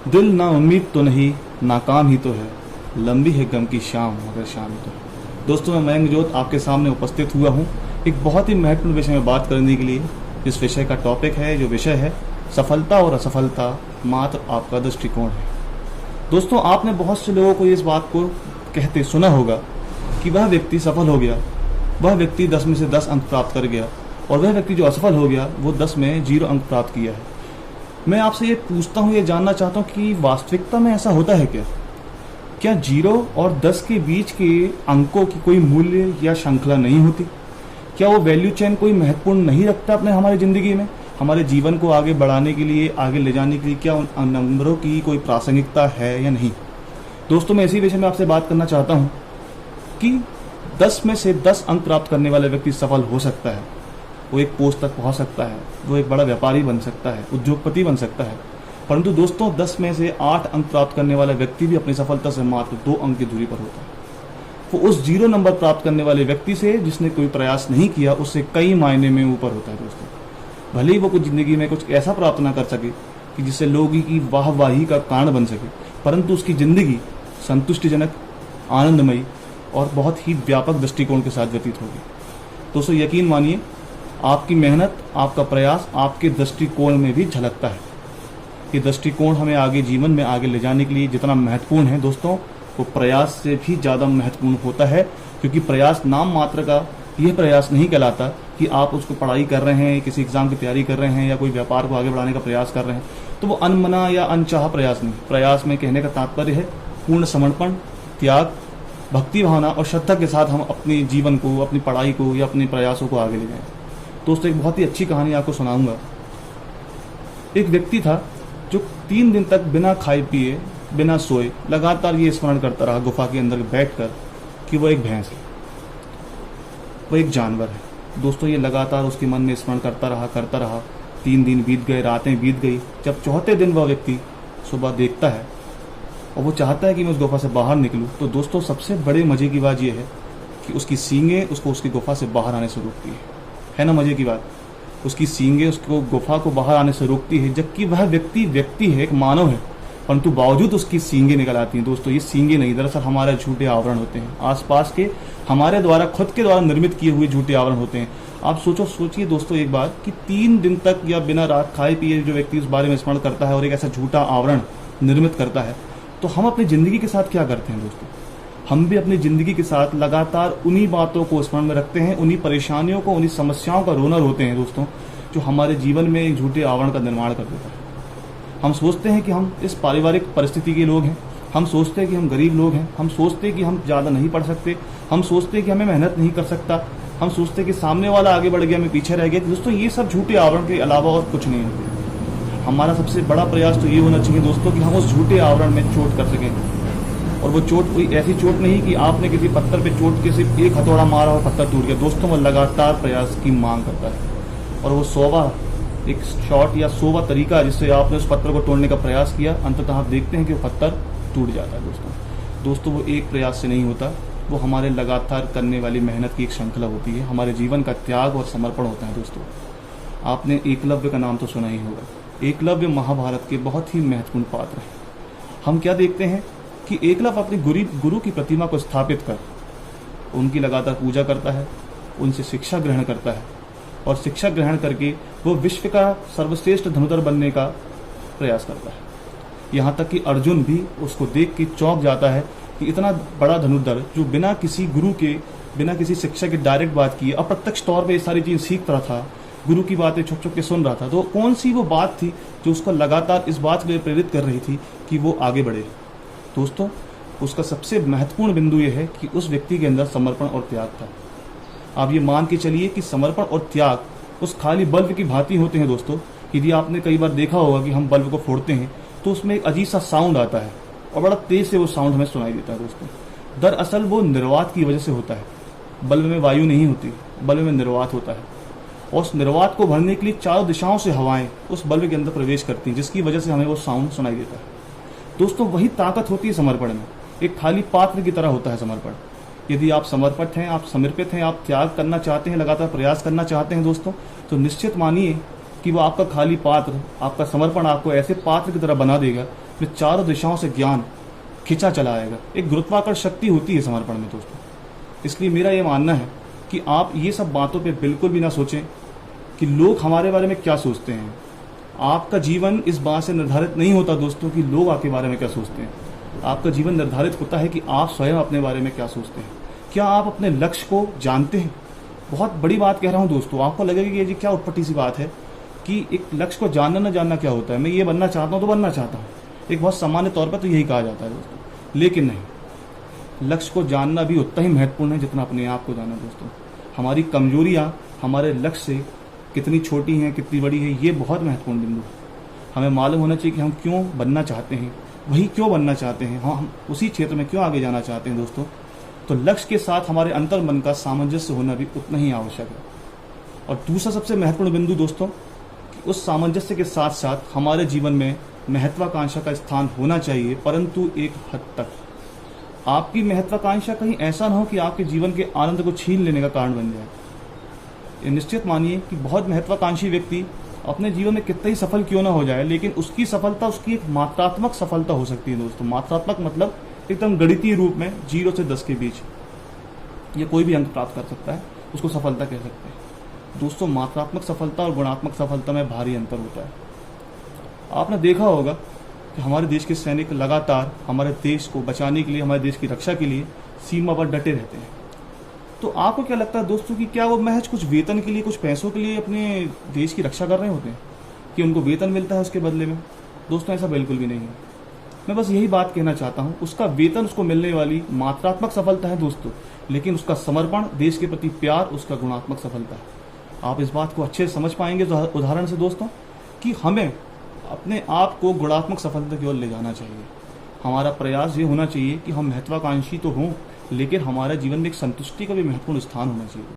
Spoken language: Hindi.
दिल ना उम्मीद तो नहीं, नाकाम ही तो है, लंबी है गम की शाम मगर शाम तो है। दोस्तों, मैं मयंक जोत आपके सामने उपस्थित हुआ हूँ एक बहुत ही महत्वपूर्ण विषय में बात करने के लिए। इस विषय का टॉपिक है, जो विषय है, सफलता और असफलता मात्र आपका दृष्टिकोण है। दोस्तों, आपने बहुत से लोगों को इस बात को कहते सुना होगा कि वह व्यक्ति सफल हो गया, वह व्यक्ति 10 में से 10 अंक प्राप्त कर गया, और वह व्यक्ति जो असफल हो गया वो 10 में 0 अंक प्राप्त किया है। मैं आपसे ये पूछता हूँ, ये जानना चाहता हूँ कि वास्तविकता में ऐसा होता है क्या? क्या 0 और 10 के बीच के अंकों की कोई मूल्य या श्रृंखला नहीं होती? क्या वो वैल्यू चेन कोई महत्वपूर्ण नहीं रखता अपने हमारी ज़िंदगी में? हमारे जीवन को आगे बढ़ाने के लिए, आगे ले जाने के लिए क्या उन नंबरों की कोई प्रासंगिकता है या नहीं? दोस्तों, मैं इसी विषय में आपसे बात करना चाहता हूँ कि 10 में से 10 अंक प्राप्त करने वाला व्यक्ति सफल हो सकता है, वो एक पोस्ट तक पहुंच सकता है, वो एक बड़ा व्यापारी बन सकता है, उद्योगपति बन सकता है। परंतु दोस्तों, 10 में से 8 अंक प्राप्त करने वाला व्यक्ति भी अपनी सफलता से मात्र 2 अंक की दूरी पर होता है। वो उस 0 नंबर प्राप्त करने वाले व्यक्ति से, जिसने कोई प्रयास नहीं किया, उससे कई मायने में ऊपर होता है। दोस्तों, भले ही वो कुछ जिंदगी में कुछ ऐसा प्राप्त ना कर सके कि जिससे लोगों की वाहवाही का कारण बन सके, परंतु उसकी जिंदगी संतुष्टिजनक, आनंदमयी और बहुत ही व्यापक दृष्टिकोण के साथ व्यतीत होगी। दोस्तों, यकीन मानिए, आपकी मेहनत, आपका प्रयास आपके दृष्टिकोण में भी झलकता है। ये दृष्टिकोण हमें आगे जीवन में आगे ले जाने के लिए जितना महत्वपूर्ण है दोस्तों, वो प्रयास से भी ज़्यादा महत्वपूर्ण होता है। क्योंकि प्रयास नाम मात्र का यह प्रयास नहीं कहलाता कि आप उसको पढ़ाई कर रहे हैं, किसी एग्जाम की तैयारी कर रहे हैं या कोई व्यापार को आगे बढ़ाने का प्रयास कर रहे हैं, तो वो अनमना या अनचाहा प्रयास नहीं। प्रयास में कहने का तात्पर्य है पूर्ण समर्पण, त्याग, भक्ति भावना और श्रद्धा के साथ हम अपने जीवन को, अपनी पढ़ाई को या अपने प्रयासों को आगे ले जाएं। दोस्तों, एक बहुत ही अच्छी कहानी आपको सुनाऊंगा। एक व्यक्ति था जो 3 दिन तक बिना खाए पिए, बिना सोए लगातार ये स्मरण करता रहा गुफा के अंदर बैठकर कि वो एक भैंस है, वो एक जानवर है। दोस्तों, ये लगातार उसके मन में स्मरण करता रहा। 3 दिन बीत गए, रातें बीत गई। जब 4थे दिन वह व्यक्ति सुबह देखता है और वो चाहता है कि मैं उस गुफा से बाहर निकलूं, तो दोस्तों, सबसे बड़े मजे की बात यह है कि उसकी सींगें उसको उसकी गुफा से बाहर आने से रोकती है ना मजे की बात? उसकी सींगें उसको गुफा को बाहर आने से रोकती है, जबकि वह व्यक्ति है, एक मानव है, परंतु बावजूद उसकी सींगें निकल आती हैं। दोस्तों, ये सींगें नहीं, दरअसल हमारे झूठे आवरण होते हैं, आसपास के हमारे द्वारा, खुद के द्वारा निर्मित किए हुए झूठे आवरण होते हैं। आप सोचिए दोस्तों एक बात कि 3 दिन तक या बिना रात खाए पिए जो व्यक्ति इस बारे में स्मरण करता है और एक ऐसा झूठा आवरण निर्मित करता है, तो हम अपनी जिंदगी के साथ क्या करते हैं दोस्तों? हम भी अपनी जिंदगी के साथ लगातार उन्हीं बातों को स्मरण में रखते हैं, उन्हीं परेशानियों को, उन्हीं समस्याओं का रोनर होते हैं दोस्तों, जो हमारे जीवन में एक झूठे आवरण का निर्माण कर देता है। हम सोचते हैं कि हम इस पारिवारिक परिस्थिति के लोग हैं, हम सोचते हैं कि हम गरीब लोग हैं, हम सोचते हैं कि हम ज़्यादा नहीं पढ़ सकते, हम सोचते हैं कि हमें मेहनत नहीं कर सकता, हम सोचते हैं कि सामने वाला आगे बढ़ गया, मैं पीछे रह गया। दोस्तों, ये सब झूठे आवरण के अलावा और कुछ नहीं होते। हमारा सबसे बड़ा प्रयास तो ये होना चाहिए दोस्तों कि हम उस झूठे आवरण में चोट कर सकें। और वो चोट कोई ऐसी चोट नहीं कि आपने किसी पत्थर पे चोट के सिर्फ एक हथौड़ा मारा और पत्थर टूट गया। दोस्तों, वो लगातार प्रयास की मांग करता है, और वो 100वां एक शॉट या 100वां तरीका जिससे आपने उस पत्थर को तोड़ने का प्रयास किया, अंततः आप देखते हैं कि वो पत्थर टूट जाता है। दोस्तों, वो एक प्रयास से नहीं होता, वो हमारे लगातार करने वाली मेहनत की एक श्रृंखला होती है, हमारे जीवन का त्याग और समर्पण होता है। दोस्तों, आपने एकलव्य का नाम तो सुना ही होगा। एकलव्य महाभारत के बहुत ही महत्वपूर्ण पात्र हैं। हम क्या देखते हैं कि एकलव्य अपनी गुरु की प्रतिमा को स्थापित कर उनकी लगातार पूजा करता है, उनसे शिक्षा ग्रहण करता है, और शिक्षा ग्रहण करके वो विश्व का सर्वश्रेष्ठ धनुधर बनने का प्रयास करता है। यहाँ तक कि अर्जुन भी उसको देख के चौंक जाता है कि इतना बड़ा धनुधर जो बिना किसी गुरु के, बिना किसी शिक्षा के डायरेक्ट बात किए अप्रत्यक्ष तौर पे ये सारी चीज़ सीख रहा था, गुरु की बातें छुप छुप के सुन रहा था, तो कौन सी वो बात थी जो उसको लगातार इस बात के लिए प्रेरित कर रही थी कि वो आगे बढ़े? दोस्तों, उसका सबसे महत्वपूर्ण बिंदु यह है कि उस व्यक्ति के अंदर समर्पण और त्याग था। आप ये मान के चलिए कि समर्पण और त्याग उस खाली बल्ब की भांति होते हैं। दोस्तों, यदि आपने कई बार देखा होगा कि हम बल्ब को फोड़ते हैं तो उसमें एक अजीब सा साउंड आता है और बड़ा तेज से वो साउंड हमें सुनाई देता है। दोस्तों, दरअसल वो निर्वात की वजह से होता है। बल्ब में वायु नहीं होती, बल्ब में निर्वात होता है, और उस निर्वात को भरने के लिए चारों दिशाओं से हवाएं उस बल्ब के अंदर प्रवेश करती हैं, जिसकी वजह से हमें वो साउंड सुनाई देता है। दोस्तों, वही ताकत होती है समर्पण में। एक खाली पात्र की तरह होता है समर्पण। यदि आप समर्पित हैं, आप समर्पित हैं, आप त्याग करना चाहते हैं, लगातार प्रयास करना चाहते हैं दोस्तों, तो निश्चित मानिए कि वो आपका खाली पात्र, आपका समर्पण आपको ऐसे पात्र की तरह बना देगा जो चारों दिशाओं से ज्ञान खिंचा चला आएगा। एक गुरुत्वाकर्षण शक्ति होती है समर्पण में दोस्तों। इसलिए मेरा ये मानना है कि आप ये सब बातों पे बिल्कुल भी ना सोचें कि लोग हमारे बारे में क्या सोचते हैं। आपका जीवन इस बात से निर्धारित नहीं होता दोस्तों कि लोग आपके बारे में क्या सोचते हैं। आपका जीवन निर्धारित होता है कि आप स्वयं अपने बारे में क्या सोचते हैं। क्या आप अपने लक्ष्य को जानते हैं? बहुत बड़ी बात कह रहा हूँ दोस्तों। आपको लगेगा कि ये जी क्या उत्पत्ति सी बात है कि एक लक्ष्य को जानना न जानना क्या होता है। मैं ये बनना चाहता हूँ तो बनना चाहता हूँ, एक बहुत सामान्य तौर पर तो यही कहा जाता है दोस्तों। लेकिन नहीं, लक्ष्य को जानना भी उतना ही महत्वपूर्ण है जितना अपने आप को जानना दोस्तों। हमारी कमजोरियाँ हमारे लक्ष्य से कितनी छोटी हैं, कितनी बड़ी है, ये बहुत महत्वपूर्ण बिंदु है। हमें मालूम होना चाहिए कि हम क्यों बनना चाहते हैं, वही क्यों बनना चाहते हैं, हम उसी क्षेत्र में क्यों आगे जाना चाहते हैं दोस्तों। तो लक्ष्य के साथ हमारे अंतर्मन का सामंजस्य होना भी उतना ही आवश्यक है। और दूसरा सबसे महत्वपूर्ण बिंदु दोस्तों कि उस सामंजस्य के साथ साथ हमारे जीवन में महत्वाकांक्षा का स्थान होना चाहिए, परंतु एक हद तक। आपकी महत्वाकांक्षा कहीं ऐसा ना हो कि आपके जीवन के आनंद को छीन लेने का कारण बन जाए। ये निश्चित मानिए कि बहुत महत्वाकांक्षी व्यक्ति अपने जीवन में कितना ही सफल क्यों ना हो जाए, लेकिन उसकी सफलता उसकी एक मात्रात्मक सफलता हो सकती है दोस्तों। मात्रात्मक मतलब एकदम गणितीय रूप में 0 से 10 के बीच ये कोई भी अंक प्राप्त कर सकता है, उसको सफलता कह सकते हैं दोस्तों। मात्रात्मक सफलता और गुणात्मक सफलता में भारी अंतर होता है। आपने देखा होगा कि हमारे देश के सैनिक लगातार हमारे देश को बचाने के लिए, हमारे देश की रक्षा के लिए सीमा पर डटे रहते हैं। तो आपको क्या लगता है दोस्तों कि क्या वो महज कुछ वेतन के लिए, कुछ पैसों के लिए अपने देश की रक्षा कर रहे होते हैं, कि उनको वेतन मिलता है उसके बदले में? दोस्तों ऐसा बिल्कुल भी नहीं है। मैं बस यही बात कहना चाहता हूँ, उसका वेतन उसको मिलने वाली मात्रात्मक सफलता है दोस्तों, लेकिन उसका समर्पण, देश के प्रति प्यार उसका गुणात्मक सफलता है। आप इस बात को अच्छे से समझ पाएंगे उदाहरण से दोस्तों कि हमें अपने आप को गुणात्मक सफलता की ओर ले जाना चाहिए। हमारा प्रयास ये होना चाहिए कि हम महत्वाकांक्षी तो हों, लेकिन हमारे जीवन में एक संतुष्टि का भी महत्वपूर्ण स्थान होना चाहिए।